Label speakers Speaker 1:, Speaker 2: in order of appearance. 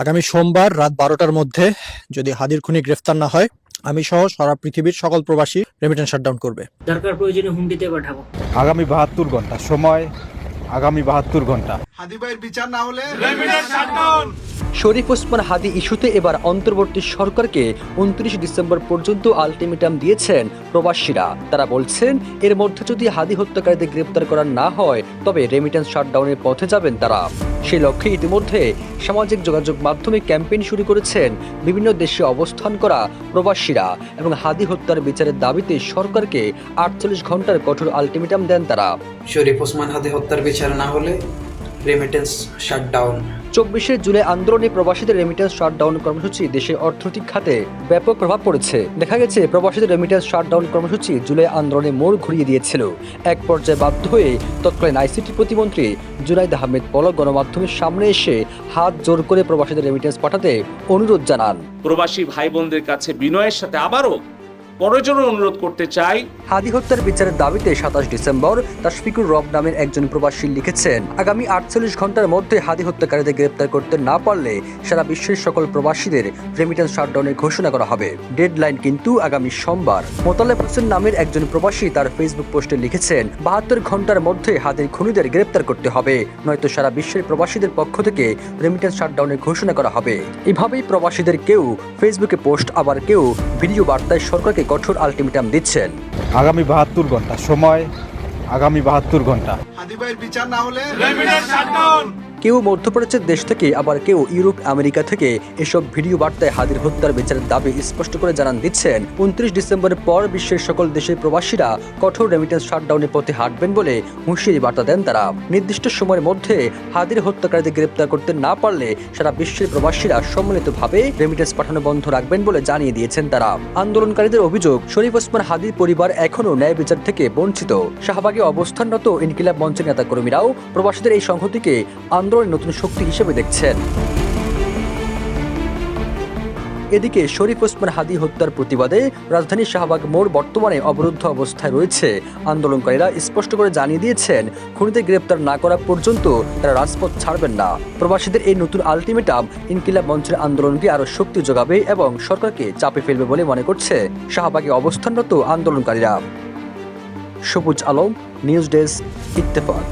Speaker 1: আগামী সোমবার রাত 12টার মধ্যে যদি হাদির খুনি গ্রেফতার না হয়, আমি সহ সারা পৃথিবীর সকল প্রবাসী রেমিটেন্স শাটডাউন করবে।
Speaker 2: দরকার প্রয়োজনে হুন্ডিতে পাঠাবো।
Speaker 3: আগামী 72 ঘন্টা সময়, আগামী 72 ঘন্টা।
Speaker 4: হাদি ভাইয়ের বিচার না হলে
Speaker 5: শরীফ ওসমান হাদি ইস্যুতে এবার অন্তর্বর্তী সরকারকে 29 ডিসেম্বর পর্যন্ত আলটিমেটাম দিয়েছেন প্রবাসীরা। তারা বলছেন এর মধ্যে যদি হাদি হত্যাকারীদের গ্রেপ্তার করা না হয় তবে রেমিটেন্স শাটডাউনের পথে যাবেন তারা। সেই লক্ষ্যে ইতিমধ্যে সামাজিক যোগাযোগ মাধ্যমে ক্যাম্পেইন শুরু করেছেন বিভিন্ন দেশে অবস্থান করা প্রবাসীরা এবং হাদি হত্যার বিচারের দাবিতে সরকারকে 48 ঘন্টার কঠোর আলটিমেটাম দেন তারা।
Speaker 6: শরীফ ওসমান হাদি হত্যার বিচার না হলে রেমিটেন্স শাটডাউন। 24
Speaker 5: জুলাই আন্দোলনে প্রবাসীদের রেমিটেন্স শাটডাউন কর্মসূচি দেশের অর্থনৈতিক খাতে ব্যাপক প্রভাব পড়েছে। দেখা গেছে প্রবাসীদের রেমিটেন্স শাটডাউন কর্মসূচি জুলাই আন্দোলনে মোড় ঘুরিয়ে দিয়েছিল। এক পর্যায়ে বাধ্য হয়ে তৎকালীন আইসিটি প্রতিমন্ত্রী জুনাইদ আহমেদ পলক গণমাধ্যমের সামনে এসে হাত জোর করে প্রবাসীদের রেমিটেন্স পাঠাতে অনুরোধ জানান।
Speaker 7: প্রবাসী ভাই বোনদের কাছে বিনয়ের সাথে আবারও পরজনের অনুরোধ করতে চাই,
Speaker 5: হাদি হত্যার বিচারের দাবিতে 27 ডিসেম্বর তাশফিকুর রব নামের একজন প্রবাসী লিখেছেন, আগামী 48 ঘন্টার মধ্যে হাদি হত্যাকারীদের গ্রেপ্তার করতে না পারলে সারা বিশ্বের সকল প্রবাসীদের রেমিটেন্স শাটডাউনের ঘোষণা করা হবে। ডেডলাইন কিন্তু আগামী সোমবার। মোতালেব হোসেন নামের একজন প্রবাসী তার ফেসবুক পোস্টে লিখেছেন, 72 ঘন্টার মধ্যে হাদির খুনিদের গ্রেপ্তার করতে হবে, নয়তো সারা বিশ্বের প্রবাসীদের পক্ষ থেকে রেমিটেন্স শাটডাউনের ঘোষণা করা হবে। এভাবেই প্রবাসীদের কেউ ফেসবুকে পোস্ট, আবার কেউ ভিডিও বার্তায় সরকারকে কঠোর আলটিমেটাম দিচ্ছেন।
Speaker 3: আগামী 72 ঘন্টা সময়, আগামী 72 ঘন্টা।
Speaker 4: হাদি ভাইয়ের বিচার না হলে
Speaker 5: কেউ মধ্যপ্রাচ্যের দেশ থেকে, আবার কেউ ইউরোপ আমেরিকা থেকে এসব ভিডিও বার্তায় হাদির হত্যার বিচারের দাবি স্পষ্ট করে জানান দিচ্ছেন। 29 ডিসেম্বরের পর বিশ্বের সকল দেশের প্রবাসীরা কঠোর রেমিটেন্স শাটডাউনের পথে হাঁটবেন বলে হুঁশিয়ারি বার্তা দেন তারা। নির্দিষ্ট সময়ের মধ্যে হাদির হত্যাকারীদের গ্রেপ্তার করতে না পারলে সারা বিশ্বের প্রবাসীরা সম্মিলিতভাবে রেমিটেন্স পাঠানো বন্ধ রাখবেন বলে জানিয়ে দিয়েছেন তারা। আন্দোলনকারীদের অভিযোগ, শরীফ ওসমান হাদির পরিবার এখনও ন্যায় বিচার থেকে বঞ্চিত। শাহবাগে অবস্থানরত ইনকিলাব মঞ্চের নেতাকর্মীরাও প্রবাসীদের এই সংহতিকে আন্দোলনের নতুন শক্তি হিসেবে দেখছেন। এদিকে শরীফ ওসমান হাদি হত্যার প্রতিবাদে রাজধানীর শাহবাগ মোড় বর্তমানে অবরুদ্ধ অবস্থায় রয়েছে। আন্দোলনকারীরা স্পষ্ট করে জানিয়ে দিয়েছেন, খুনিদের গ্রেপ্তার না করা পর্যন্ত তারা রাজপথ ছাড়বেন না। প্রবাসীদের এই নতুন আলটিমেটাম ইনকিলাব মঞ্চের আন্দোলনকে আরো শক্তি যোগাবে এবং সরকারকে চাপে ফেলবে বলে মনে করছে শাহবাগে অবস্থানরত আন্দোলনকারীরা। সবুজ আলম, নিউজ ডেস্ক, ইত্তেফাক।